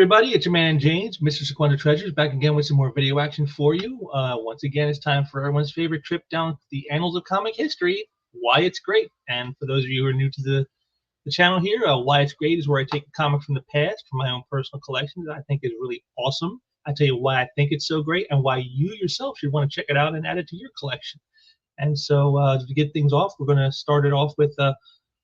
everybody, it's your man James, Mr. Sequenda Treasures, back again with some more video action for you. Once again, it's time for everyone's favorite trip down the annals of comic history, Why It's Great. And for those of you who are new to the channel here, Why It's Great is where I take a comic from the past, from my own personal collection that I think is really awesome. I tell you why I think it's so great and why you yourself should want to check it out and add it to your collection. And so to get things off, we're going to start it off with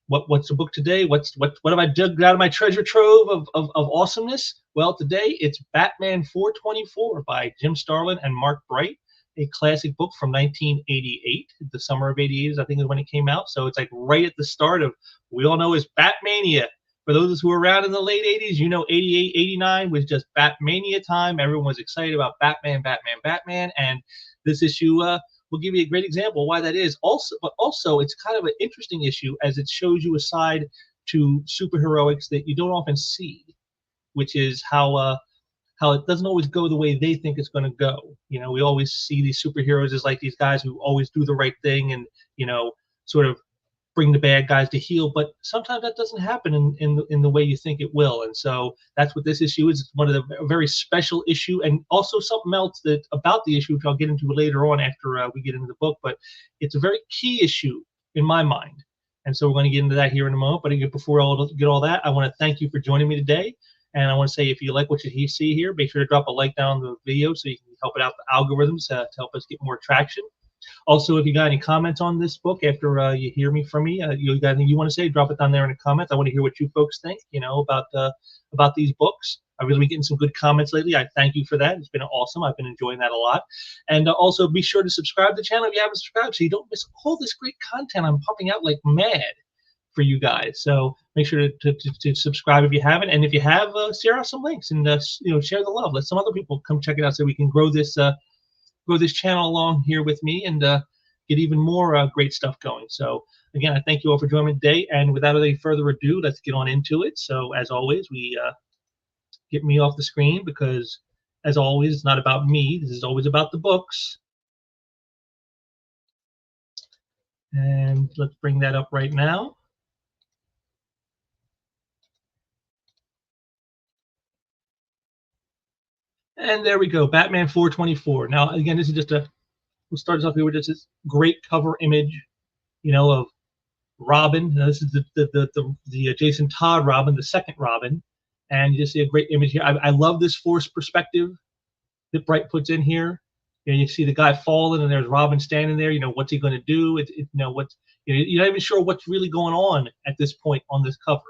what's the book today? What have I dug out of my treasure trove of awesomeness? Well, today it's Batman 424 by Jim Starlin and Mark Bright, a classic book from 1988. The summer of '88, I think, is when it came out. So it's like right at the start of, we all know, is Batmania. For those who were around in the late '80s, you know 88, 89 was just Batmania time. Everyone was excited about Batman, and this issue will give you a great example of why that is. But also it's kind of an interesting issue as it shows you a side to superheroics that you don't often see, which is how it doesn't always go the way they think it's going to go. You know, we always see these superheroes as like these guys who always do the right thing and, you know, sort of bring the bad guys to heel, but sometimes that doesn't happen in the way you think it will. And so that's what this issue is. It's one of the very special issue, and also something else that about the issue, which I'll get into later on after we get into the book, but it's a very key issue in my mind. And so we're going to get into that here in a moment. But before I get all that, I want to thank you for joining me today. And I want to say, if you like what you see here, make sure to drop a like down on the video so you can help it out the algorithms to help us get more traction. Also, if you got any comments on this book after you hear from me, you got anything you want to say, drop it down there in the comments. I want to hear what you folks think, you know, about these books. I've really been getting some good comments lately. I thank you for that. It's been awesome. I've been enjoying that a lot. And also be sure to subscribe to the channel if you haven't subscribed so you don't miss all this great content I'm pumping out like mad for you guys. So make sure to subscribe if you haven't. And if you have, share out some links and, you know, share the love. Let some other people come check it out so we can grow this channel along here with me and get even more great stuff going. So again, I thank you all for joining me today, and without any further ado, let's get on into it. So as always, we get me off the screen because, as always, it's not about me. This is always about the books. And let's bring that up right now. And there we go, Batman 424. Now, again, this is just we'll start us off here with just this great cover image, you know, of Robin. Now, this is the Jason Todd Robin, the second Robin. And you just see a great image here. I love this forced perspective that Bright puts in here. You know, you see the guy falling, and there's Robin standing there. You know, what's he going to do? You know, you're not even sure what's really going on at this point on this cover.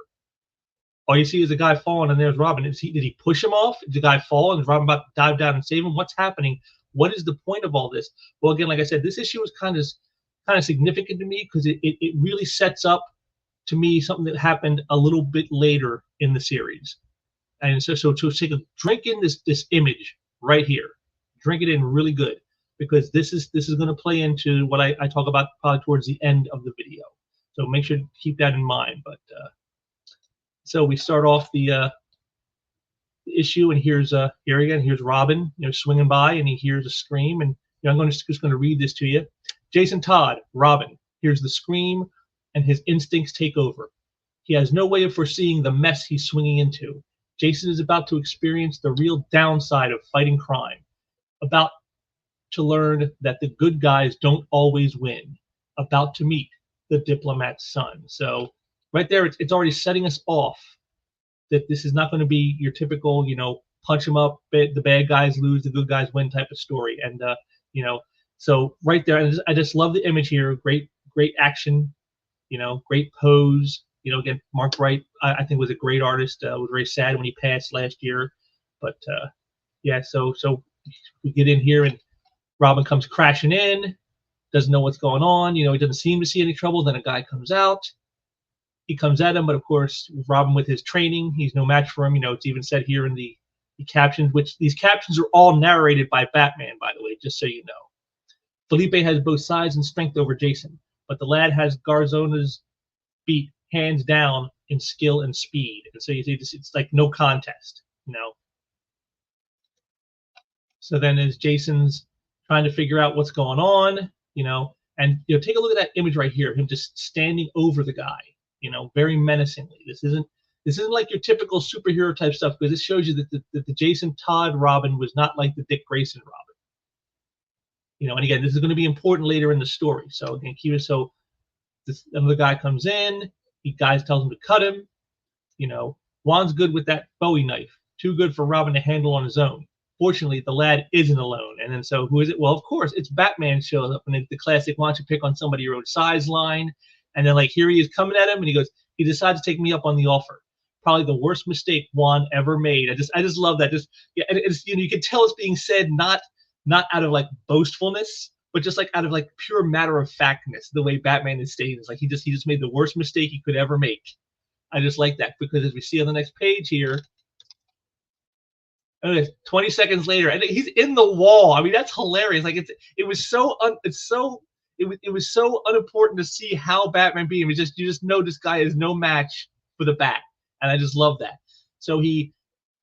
All you see is a guy falling, and there's Robin. Did he push him off? Did the guy fall, and is Robin about to dive down and save him? What's happening? What is the point of all this? Well, again, like I said, this issue is kind of significant to me because it really sets up, to me, something that happened a little bit later in the series. And so to take a drink in this image right here, drink it in really good, because this is going to play into what I talk about probably towards the end of the video. So make sure to keep that in mind. But so we start off the issue, and here's here again. Here's Robin, you know, swinging by, and he hears a scream. And you know, I'm just going to read this to you. Jason Todd, Robin, hears the scream, and his instincts take over. He has no way of foreseeing the mess he's swinging into. Jason is about to experience the real downside of fighting crime, about to learn that the good guys don't always win, about to meet the diplomat's son. So right there, it's already setting us off that this is not going to be your typical, you know, punch them up, the bad guys lose, the good guys win type of story. And you know, so right there, I just love the image here. Great action, you know, great pose. You know, again, Mark Bright, I think, was a great artist. Was very sad when he passed last year, but yeah. So we get in here, and Robin comes crashing in, doesn't know what's going on. You know, he doesn't seem to see any trouble. Then a guy comes out. He comes at him, but of course, Robin, with his training, he's no match for him. You know, it's even said here in the captions, which these captions are all narrated by Batman, by the way, just so you know. Felipe has both size and strength over Jason, but the lad has Garzona's beat hands down in skill and speed. And so you see this, it's like no contest, you know. So then as Jason's trying to figure out what's going on, you know, and you know, take a look at that image right here, him just standing over the guy, you know, very menacingly. This isn't This isn't like your typical superhero type stuff, because this shows you that the Jason Todd Robin was not like the Dick Grayson Robin. And again, this is going to be important later in the story. So again, so this another guy comes in, guys tells him to cut him. Juan's good with that Bowie knife, too good for Robin to handle on his own. Fortunately, the lad isn't alone. And then so who is it? Well, of course, it's Batman shows up, and it's the classic "why don't you pick on somebody your own size" line. And then here he is coming at him, and he decides to take me up on the offer. Probably the worst mistake Juan ever made. I just love that. You can tell it's being said not out of boastfulness, but just out of pure matter of factness. The way Batman is stating is he just made the worst mistake he could ever make. I just like that, because as we see on the next page here, 20 seconds later, and he's in the wall. I mean, that's hilarious. It was so unimportant to see how Batman beat him. You just know this guy is no match for the Bat, and I just love that. So he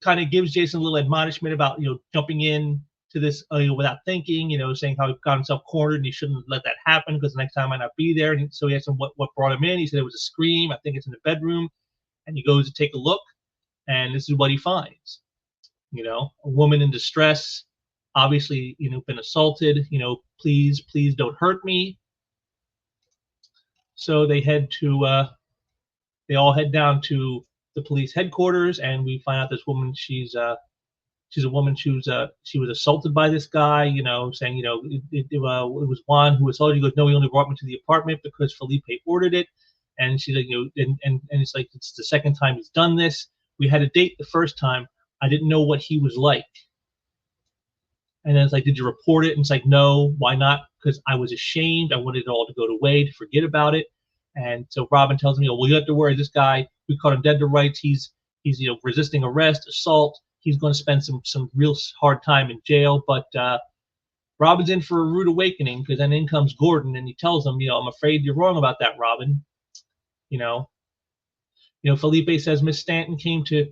kind of gives Jason a little admonishment about jumping in to this without thinking, saying how he got himself cornered and he shouldn't let that happen because the next time I might not be there. And so he asked him what brought him in. He said it was a scream. I think it's in the bedroom. And he goes to take a look, and this is what he finds. A woman in distress, obviously, been assaulted. Please don't hurt me. So they all head down to the police headquarters, and we find out this woman, she's a woman she was assaulted by this guy, saying it was Juan who assaulted. He goes, no, he only brought me to the apartment because Felipe ordered it. And she's like, and it's it's the second time he's done this. We had a date the first time. I didn't know what he was like. And then it's did you report it? And it's no. Why not? Because I was ashamed. I wanted it all to go to way, to forget about it. And so Robin tells me, well, you have to worry. This guy, we caught him dead to rights. He's resisting arrest, assault. He's going to spend some real hard time in jail. But Robin's in for a rude awakening, because then in comes Gordon, and he tells him, I'm afraid you're wrong about that, Robin. Felipe says Miss Stanton came to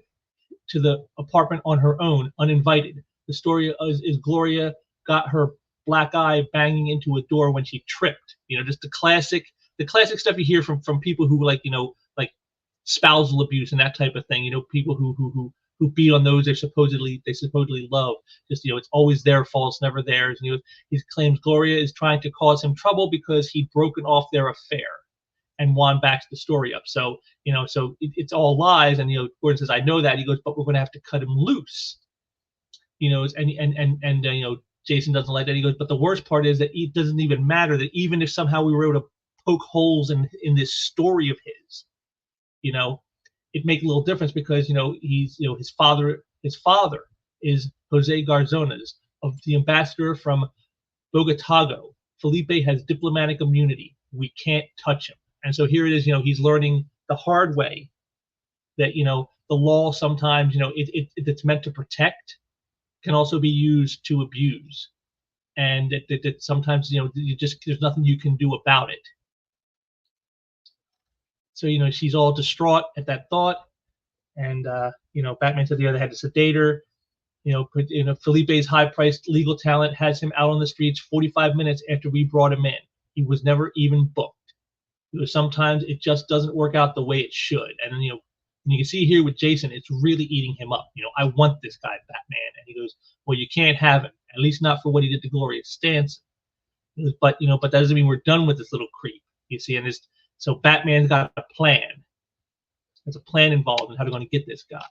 the apartment on her own, uninvited. The story is Gloria got her black eye banging into a door when she tripped. Just the classic stuff you hear from people who like spousal abuse and that type of thing. People who beat on those they supposedly love. Just it's always their fault, it's never theirs. And he claims Gloria is trying to cause him trouble because he'd broken off their affair. And Juan backs the story up. So, it's all lies. And, Gordon says, I know that. He goes, but we're going to have to cut him loose. And Jason doesn't like that. He goes, but the worst part is that it doesn't even matter, that even if somehow we were able to poke holes in this story of his, it makes a little difference, because, he's, his father is Jose Garzonas, of the ambassador from Bogotago. Felipe has diplomatic immunity. We can't touch him. And so here it is, he's learning the hard way that, the law sometimes, it's meant to protect, can also be used to abuse. And that sometimes, there's nothing you can do about it. So, she's all distraught at that thought. And, Batman said the other had to sedate her. Felipe's high-priced legal talent has him out on the streets 45 minutes after we brought him in. He was never even booked. Sometimes it just doesn't work out the way it should. And then, you can see here with Jason, it's really eating him up. I want this guy, Batman. And he goes, well, you can't have him, at least not for what he did to Gloria Stanton. But that doesn't mean we're done with this little creep. You see, so Batman's got a plan. There's a plan involved in how they're going to get this guy.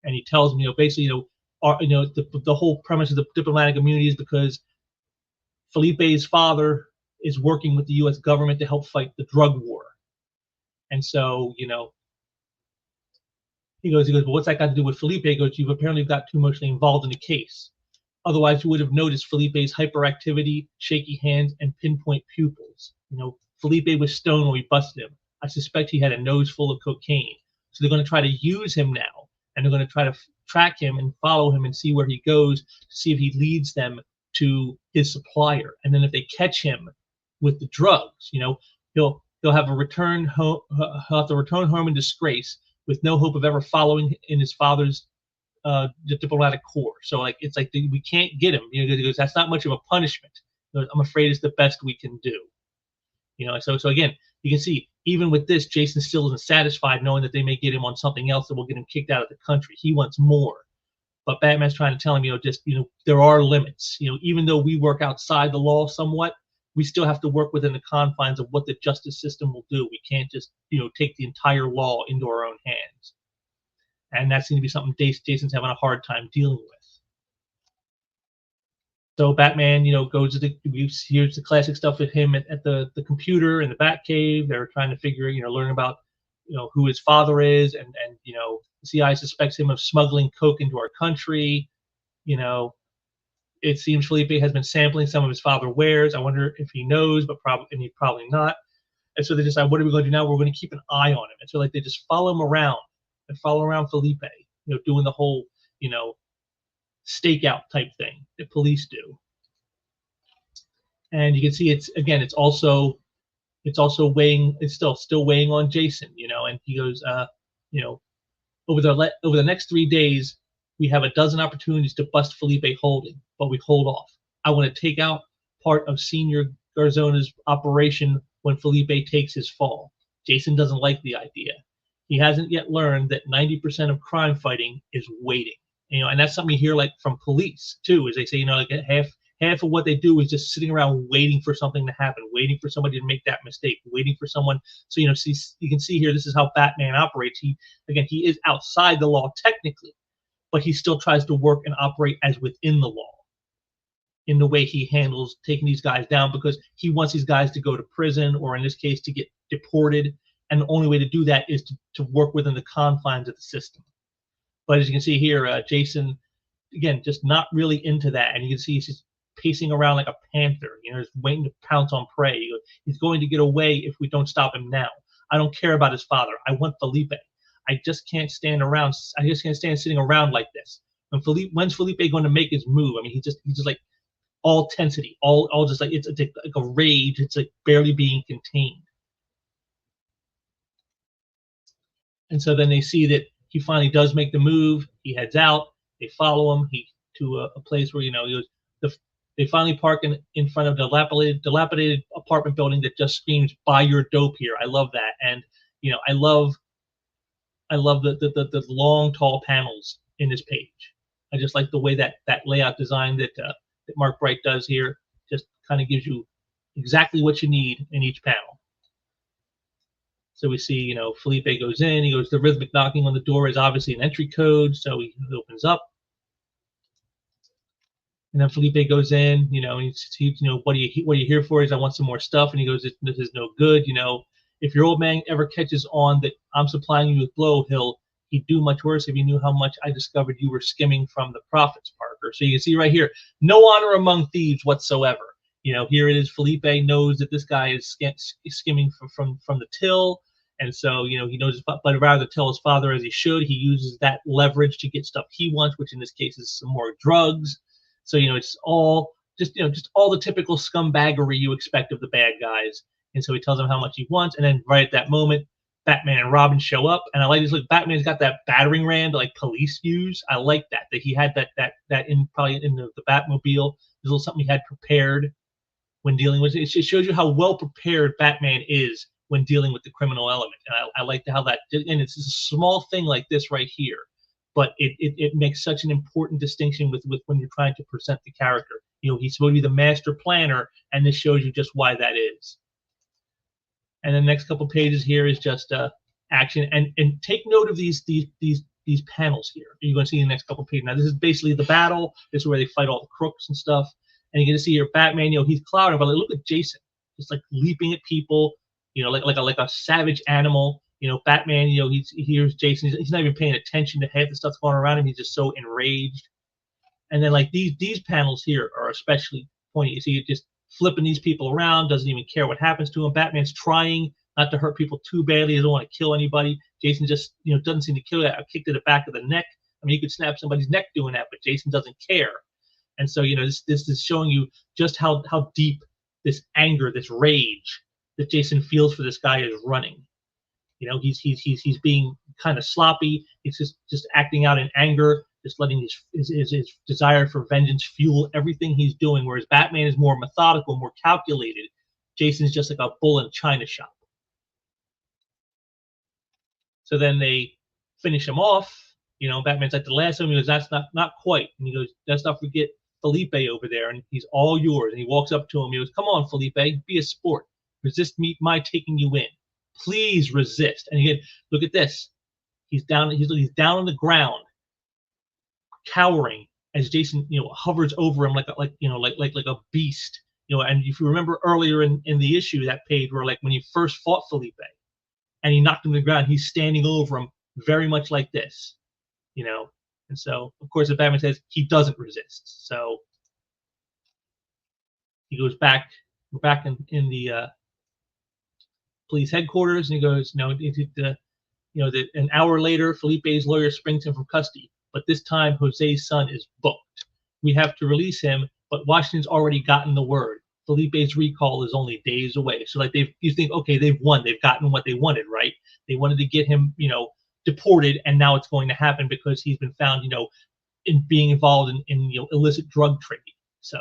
And he tells him, basically, the whole premise of the diplomatic immunity is because Felipe's father is working with the U.S. government to help fight the drug war. And so, he goes, well, what's that got to do with Felipe? He goes, you've apparently got too emotionally involved in the case. Otherwise, you would have noticed Felipe's hyperactivity, shaky hands, and pinpoint pupils. Felipe was stoned when we busted him. I suspect he had a nose full of cocaine. So they're going to try to use him now, and they're going to try to track him and follow him and see where he goes, to see if he leads them to his supplier. And then if they catch him with the drugs, he'll have to return home in disgrace, with no hope of ever following in his father's diplomatic corps. So we can't get him. He goes, that's not much of a punishment. I'm afraid it's the best we can do. So again, you can see even with this, Jason still isn't satisfied, knowing that they may get him on something else that will get him kicked out of the country. He wants more. But Batman's trying to tell him, there are limits. Even though we work outside the law somewhat, we still have to work within the confines of what the justice system will do. We can't just, take the entire law into our own hands. And that's going to be something Jason's having a hard time dealing with. So Batman, goes to here's the classic stuff with him at the computer in the Batcave. They're trying to figure, learn about, who his father is, and the CI suspects him of smuggling coke into our country. It seems Felipe has been sampling some of his father's wares. I wonder if he knows, but probably not. And so they decide, what are we going to do now? We're going to keep an eye on him. And so they just follow him around and follow around Felipe, doing the whole, stakeout type thing that police do. And you can see it's also weighing, it's still weighing on Jason, and he goes, over the next 3 days, we have a dozen opportunities to bust Felipe Holding, but we hold off. I want to take out part of Senior Garzona's operation when Felipe takes his fall. Jason doesn't like the idea. He hasn't yet learned that 90% of crime fighting is waiting. And that's something you hear like from police too, is they say, like half of what they do is just sitting around waiting for something to happen, waiting for somebody to make that mistake, waiting for someone. So, you can see here, this is how Batman operates. He is outside the law technically, but he still tries to work and operate as within the law in the way he handles taking these guys down, because he wants these guys to go to prison, or in this case, to get deported. And the only way to do that is to work within the confines of the system. But as you can see here, Jason, again, just not really into that. And you can see he's just pacing around like a panther, just waiting to pounce on prey. He's going to get away if we don't stop him now. I don't care about his father. I want Felipe. I just can't stand around. I just can't stand sitting around like this. When's Felipe going to make his move? I mean, he's just like all tensity, all just like it's like a rage. It's like barely being contained. And so then they see that he finally does make the move. He heads out. They follow him to a place where they finally park in front of a dilapidated apartment building that just screams, "Buy your dope here." I love that, and I love the long tall panels in this page. I just like the way that layout design that Mark Bright does here. Just kind of gives you exactly what you need in each panel. So we see, Felipe goes in. He goes, the rhythmic knocking on the door is obviously an entry code, so he opens up. And then Felipe goes in, and he's what are you here for? He's, I want some more stuff. And he goes, this is no good. If your old man ever catches on that I'm supplying you with blow, he'd do much worse if he knew how much I discovered you were skimming from the profits, Parker. So you can see right here, no honor among thieves whatsoever. Here it is. Felipe knows that this guy is skimming from the till. And so, he knows, but rather tell his father as he should. He uses that leverage to get stuff he wants, which in this case is some more drugs. So, it's all just all the typical scumbaggery you expect of the bad guys. And so he tells them how much he wants. And then right at that moment, Batman and Robin show up. And I like this. Look, Batman's got that battering ram that like police use. I like that he had that in probably in the Batmobile. There's a little something he had prepared when dealing with it. It shows you how well prepared Batman is when dealing with the criminal element. And I like how that, and it's a small thing like this right here, but it makes such an important distinction with when you're trying to present the character. He's supposed to be the master planner, and this shows you just why that is. And the next couple pages here is just action, and take note of these panels here. You're going to see in the next couple pages. Now this is basically the battle. This is where they fight all the crooks and stuff. And you're going to see here Batman. He's clouding, but look at Jason, just like leaping at people. Like a savage animal. Batman, he hears Jason. He's not even paying attention to half the stuff going around him. He's just so enraged. And then like these panels here are especially poignant. You see it just flipping these people around, doesn't even care what happens to him. Batman's trying not to hurt people too badly. He doesn't want to kill anybody. Jason just doesn't seem to kill that. Kick to the back of the neck. I mean, you could snap somebody's neck doing that, but Jason doesn't care. And so this is showing you just how deep this anger, this rage that Jason feels for this guy is running. He's being kind of sloppy. He's just acting out in anger, just letting his desire for vengeance fuel everything he's doing. Whereas Batman is more methodical, more calculated. Jason's just like a bull in a china shop. So then they finish him off. Batman's like, the last one. He goes, that's not quite. And he goes, let's not forget Felipe over there, and he's all yours. And he walks up to him. He goes, come on, Felipe, be a sport. Resist me, my taking you in. Please resist. And again, look at this. He's down. He's down on the ground, cowering as Jason, hovers over him like a beast. And if you remember earlier in the issue, that page where like when he first fought Felipe, and he knocked him to the ground, he's standing over him very much like this. And so of course the Batman says he doesn't resist. So he goes back. We're back in the police headquarters, and he goes, an hour later, Felipe's lawyer springs him from custody, but this time Jose's son is booked. We have to release him, but Washington's already gotten the word. Felipe's recall is only days away. So like you think, okay, they've won, they've gotten what they wanted, right? They wanted to get him, deported, and now it's going to happen because he's been found, in being involved in illicit drug trading. So,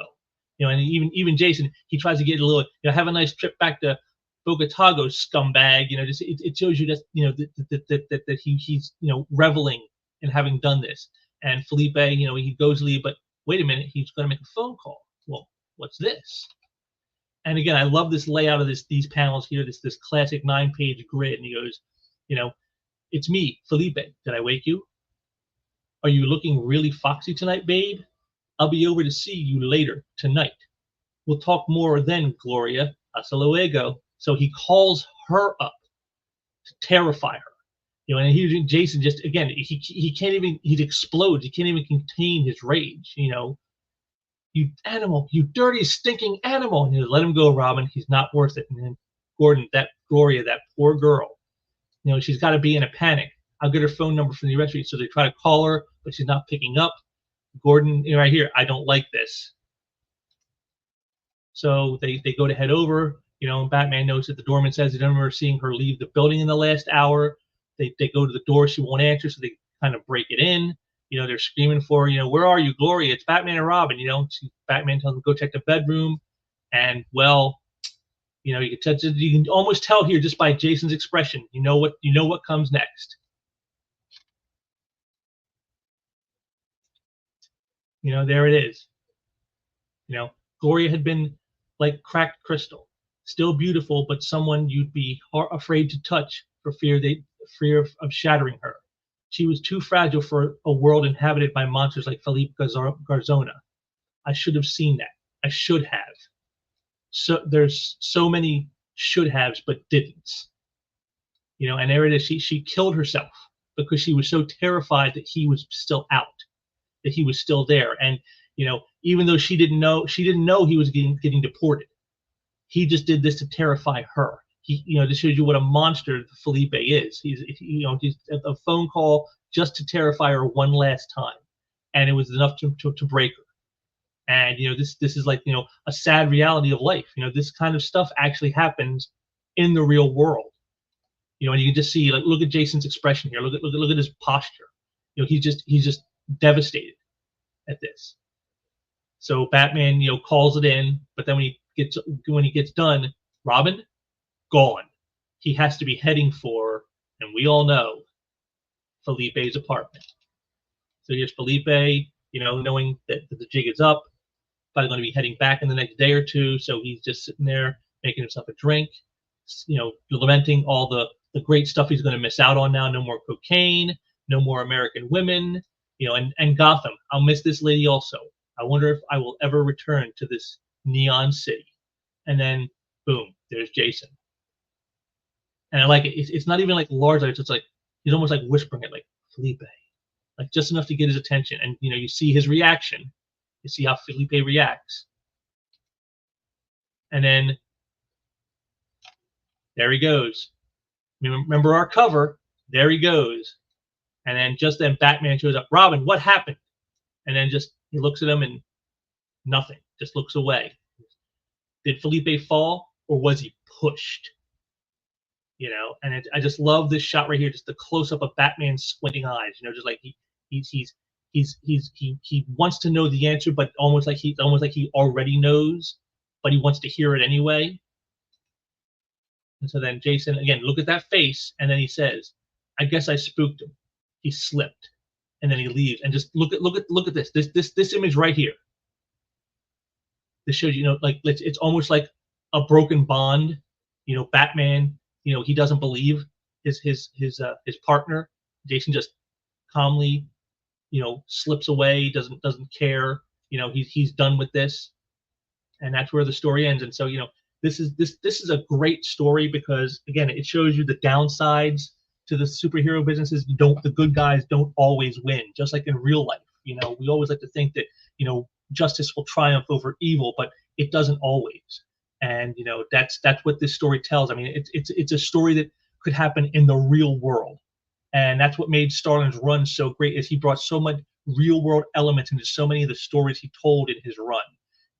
and even Jason, he tries to get a little, have a nice trip back to Bogatago, scumbag. Just it shows you that that he's reveling in having done this. And Felipe, he goes to leave, but wait a minute, he's going to make a phone call. Well, what's this? And again, I love this layout of these panels here, this classic 9-page grid. And he goes, it's me, Felipe. Did I wake you? Are you looking really foxy tonight, babe? I'll be over to see you later tonight. We'll talk more then, Gloria. Hasta luego. So he calls her up to terrify her. And he, Jason, just again, he can't even, he explodes. He can't even contain his rage. You animal, you dirty, stinking animal. And he goes, let him go, Robin. He's not worth it. And then Gordon, that Gloria, that poor girl, she's got to be in a panic. I'll get her phone number from the registry. So they try to call her, but she's not picking up. Gordon, right here, I don't like this. So they go to head over. And Batman knows that the doorman says they don't remember seeing her leave the building in the last hour. They go to the door, she won't answer, so they kind of break it in. They're screaming for her, where are you, Gloria? It's Batman and Robin. Batman tells them go check the bedroom, and well, you can almost tell here just by Jason's expression. You know what comes next. There it is. Gloria had been like cracked crystal, still beautiful, but someone you'd be afraid to touch for fear of shattering her. She was too fragile for a world inhabited by monsters like Felipe Garzona. I should have seen that. I should have. So there's so many should haves but didn't. And there it is. She killed herself because she was so terrified that he was still out, that he was still there. And even though she didn't know he was getting deported. He just did this to terrify her. This shows you what a monster Felipe is. He's a phone call just to terrify her one last time, and it was enough to break her. And this is like a sad reality of life. This kind of stuff actually happens in the real world. And you can just see, like, look at Jason's expression here. Look at his posture. He's just devastated at this. So Batman calls it in, but then when he gets done, Robin, gone. He has to be heading for, and we all know, Felipe's apartment. So here's Felipe, knowing that the jig is up, probably going to be heading back in the next day or two. So he's just sitting there making himself a drink, lamenting all the great stuff he's going to miss out on now. No more cocaine, no more American women, and Gotham. I'll miss this lady also. I wonder if I will ever return to this neon city. And then, boom, there's Jason. And I like it. It's not even like large. It's like he's almost like whispering it, like Felipe, like just enough to get his attention. And you see his reaction. You see how Felipe reacts. And then there he goes. Remember our cover? There he goes. And then just then Batman shows up. Robin, what happened? And then just he looks at him and nothing. Just looks away. Did Felipe fall or was he pushed? And I just love this shot right here, just the close up of Batman's squinting eyes. Just like he wants to know the answer, but almost like he already knows, but he wants to hear it anyway. And so then Jason, again, look at that face, and then he says, I guess I spooked him. He slipped, and then he leaves. And just look at this image right here. This shows like it's almost like a broken bond. Batman. He doesn't believe his partner. Jason just calmly slips away. Doesn't care. He's done with this, and that's where the story ends. And so this is a great story because again it shows you the downsides to the superhero businesses. The good guys don't always win, just like in real life. We always like to think that justice will triumph over evil, but it doesn't always. And that's what this story tells. I mean, it's a story that could happen in the real world, and that's what made Starling's run so great. Is he brought so much real world elements into so many of the stories he told in his run.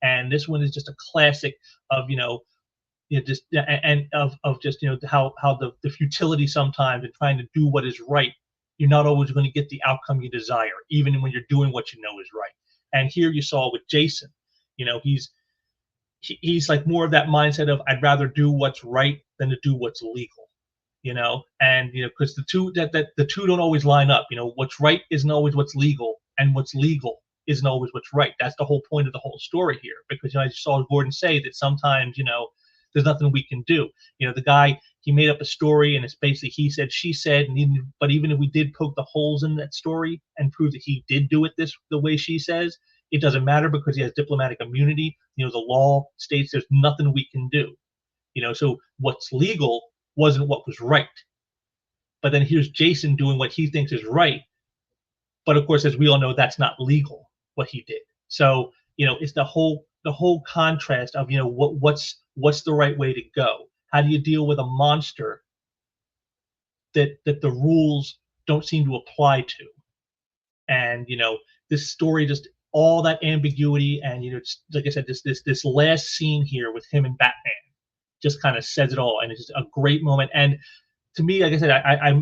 And this one is just a classic of just and of just how the futility sometimes in trying to do what is right. You're not always going to get the outcome you desire, even when you're doing what you know is right. And here you saw with Jason, he's like more of that mindset of I'd rather do what's right than to do what's legal. And because the two don't always line up. What's right isn't always what's legal, and what's legal isn't always what's right. That's the whole point of the whole story here, because I just saw Gordon say that sometimes there's nothing we can do. The guy, he made up a story and it's basically he said she said, and but even if we did poke the holes in that story and prove that he did do it the way she says, it doesn't matter because he has diplomatic immunity. The law states there's nothing we can do. So what's legal wasn't what was right. But then here's Jason doing what he thinks is right. But of course, as we all know, that's not legal what he did. So it's the whole contrast of what's the right way to go. How do you deal with a monster that the rules don't seem to apply to? And this story, just all that ambiguity, and like I said, this last scene here with him and Batman just kind of says it all, and it's just a great moment. And to me, like I said, I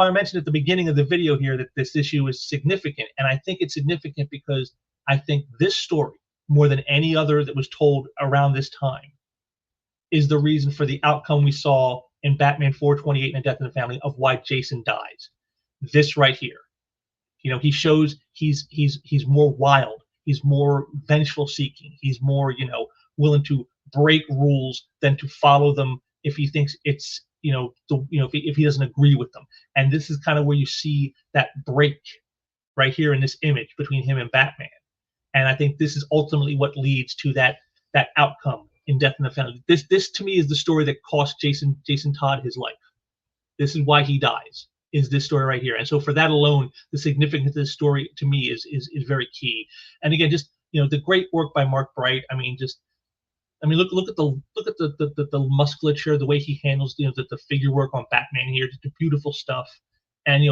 mentioned at the beginning of the video here that this issue is significant, and I think it's significant because I think this story, more than any other that was told around this time, is the reason for the outcome we saw in Batman 428 and Death in the Family of why Jason dies. This right here, he shows he's more wild, he's more vengeful seeking, he's more willing to break rules than to follow them if he thinks it's if he doesn't agree with them. And this is kind of where you see that break right here in this image between him and Batman. And I think this is ultimately what leads to that outcome in Death in the Family. This to me is the story that cost Jason Todd his life. This is why he dies, is this story right here. And so for that alone, the significance of this story to me is very key. And again, just the great work by Mark Bright. Look at the musculature, the way he handles the figure work on Batman here, just the beautiful stuff. And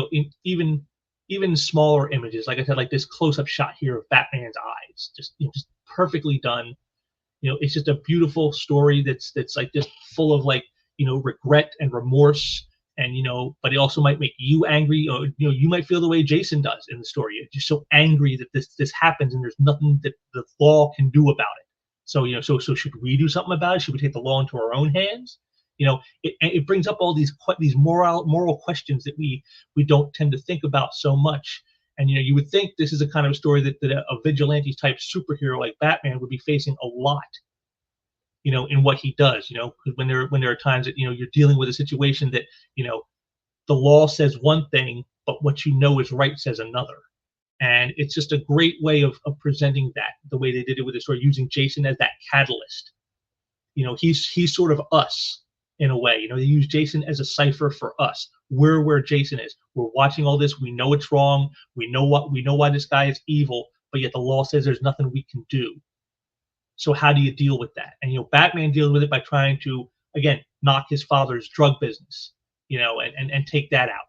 even smaller images, like I said, like this close-up shot here of Batman's eyes, just perfectly done. It's just a beautiful story that's like just full of regret and remorse, and but it also might make you angry, or you might feel the way Jason does in the story. You're just so angry that this happens, and there's nothing that the law can do about it. So so should we do something about it? Should we take the law into our own hands? It brings up all these moral questions that we don't tend to think about so much. And you would think this is a kind of story that a vigilante type superhero like Batman would be facing a lot, in what he does. When there are times that you're dealing with a situation that the law says one thing, but what is right says another. And it's just a great way of presenting that, the way they did it with the story, using Jason as that catalyst. He's sort of us in a way. They use Jason as a cipher for us. We're where Jason is. We're watching all this. We know it's wrong. We know why this guy is evil, but yet the law says there's nothing we can do. So how do you deal with that? And Batman deals with it by trying to, again, knock his father's drug business, and take that out.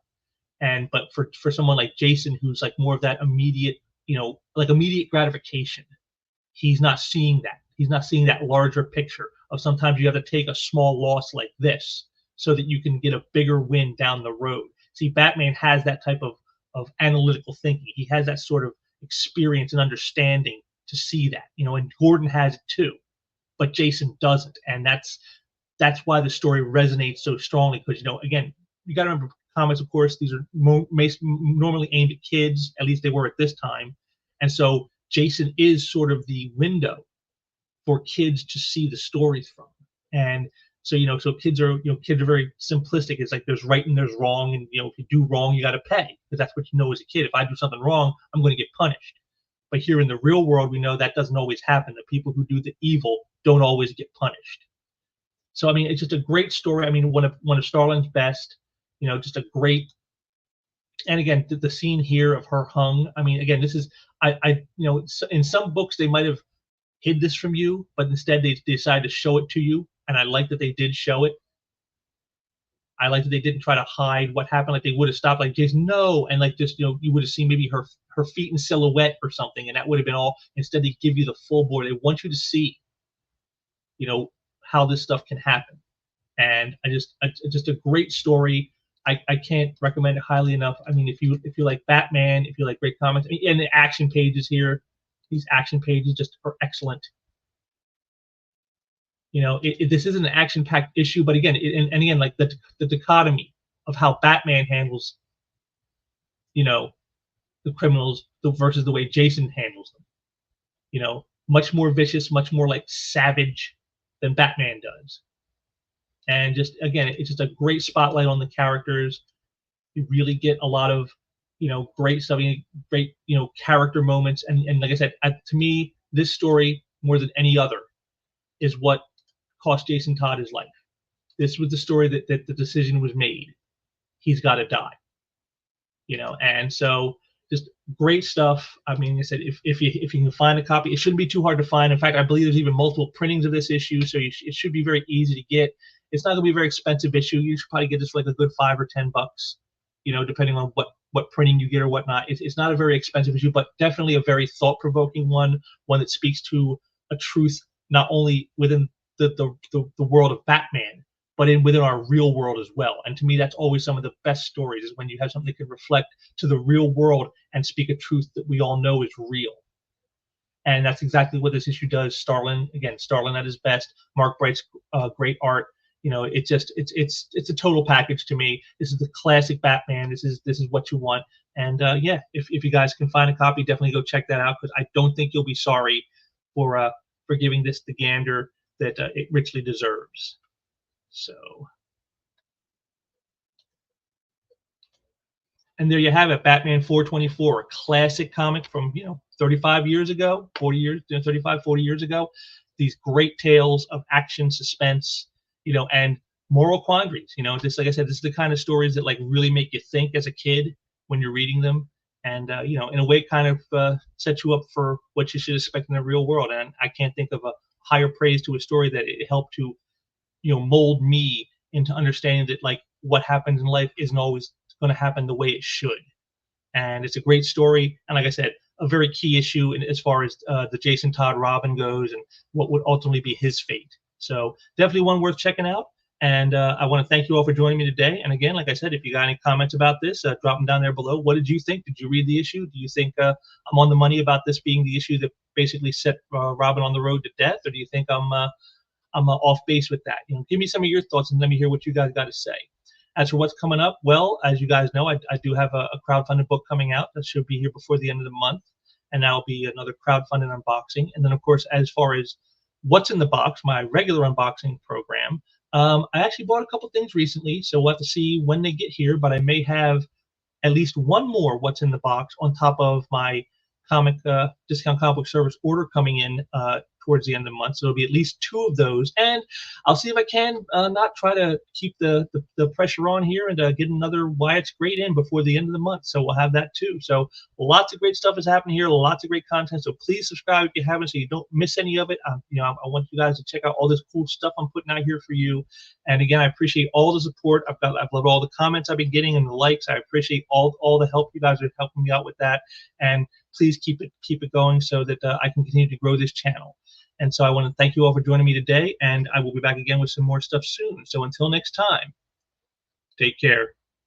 But for someone like Jason, who's like more of that immediate, immediate gratification, he's not seeing that. He's not seeing that larger picture of sometimes you have to take a small loss like this so that you can get a bigger win down the road. See, Batman has that type of analytical thinking. He has that sort of experience and understanding to see that, and Gordon has it too, but Jason doesn't. And that's why the story resonates so strongly, because again, you got to remember, comics, of course, these are normally aimed at kids. At least they were at this time, and so Jason is sort of the window for kids to see the stories from. And so, so kids are very simplistic. It's like there's right and there's wrong, and if you do wrong, you got to pay, because that's what you know as a kid. If I do something wrong, I'm going to get punished. But here in the real world, we know that doesn't always happen. The people who do the evil don't always get punished. So I mean, it's just a great story. I mean, one of Starlin's best. Just a great. And again, the scene here of her hung. I mean, again, this is in some books they might have hid this from you, but instead they decided to show it to you, and I like that they did show it. I like that they didn't try to hide what happened. Like they would have stopped, like Jason, no, and like just you would have seen maybe her feet in silhouette or something, and that would have been all. Instead, they give you the full board. They want you to see, how this stuff can happen, and it's just a great story. I can't recommend it highly enough. I mean, if you like Batman, if you like great comics, and the action pages here, these action pages just are excellent. This isn't an action-packed issue, but again, and again, like the dichotomy of how Batman handles, the criminals versus the way Jason handles them. Much more vicious, much more like savage than Batman does. And just again, it's just a great spotlight on the characters. You really get a lot of, great stuff, great, character moments. And like I said, to me, this story more than any other is what cost Jason Todd his life. This was the story that the decision was made. He's got to die. And so just great stuff. I mean, I said, if you can find a copy, it shouldn't be too hard to find. In fact, I believe there's even multiple printings of this issue, so it should be very easy to get. It's not going to be a very expensive issue. You should probably get this for like a good $5 or $10, depending on what printing you get or whatnot. It's not a very expensive issue, but definitely a very thought-provoking one that speaks to a truth not only within the world of Batman, but within our real world as well. And to me, that's always some of the best stories, is when you have something that can reflect to the real world and speak a truth that we all know is real. And that's exactly what this issue does. Starlin at his best. Mark Bright's great art. It's a total package to me. This is the classic Batman. This is what you want. And yeah, if you guys can find a copy, definitely go check that out, because I don't think you'll be sorry for giving this the gander that it richly deserves. So, and there you have it, Batman 424, a classic comic from 35 years ago, 40 years, 35, 40 years ago. These great tales of action, suspense, and moral quandaries. Just like I said, this is the kind of stories that like really make you think as a kid when you're reading them, and in a way, kind of set you up for what you should expect in the real world. And I can't think of a higher praise to a story that it helped to mold me into understanding that like what happens in life isn't always going to happen the way it should. And it's a great story, and like I said, a very key issue as far as the Jason Todd Robin goes, and what would ultimately be his fate. So definitely one worth checking out. And I want to thank you all for joining me today. And again, like I said, if you got any comments about this, drop them down there below. What did you think? Did you read the issue? Do you think I'm on the money about this being the issue that basically set Robin on the road to death, or do you think I'm off base with that? Give me some of your thoughts and let me hear what you guys got to say. As for what's coming up, well, as you guys know, I do have a crowdfunded book coming out that should be here before the end of the month, and that'll be another crowdfunded unboxing. And then, of course, as far as what's in the box, my regular unboxing program, I actually bought a couple things recently, so we'll have to see when they get here, but I may have at least one more what's in the box on top of my discount comic book service order coming in towards the end of the month. So it'll be at least 2 of those, and I'll see if I can not try to keep the pressure on here and get another Why It's Great in before the end of the month. So we'll have that too. So lots of great stuff is happening here, lots of great content. So please subscribe if you haven't, so you don't miss any of it. I want you guys to check out all this cool stuff I'm putting out here for you. And again, I appreciate all the support. I've loved all the comments I've been getting and the likes. I appreciate all the help you guys are helping me out with that. And please keep it going so that I can continue to grow this channel. And so I want to thank you all for joining me today, and I will be back again with some more stuff soon. So until next time, take care.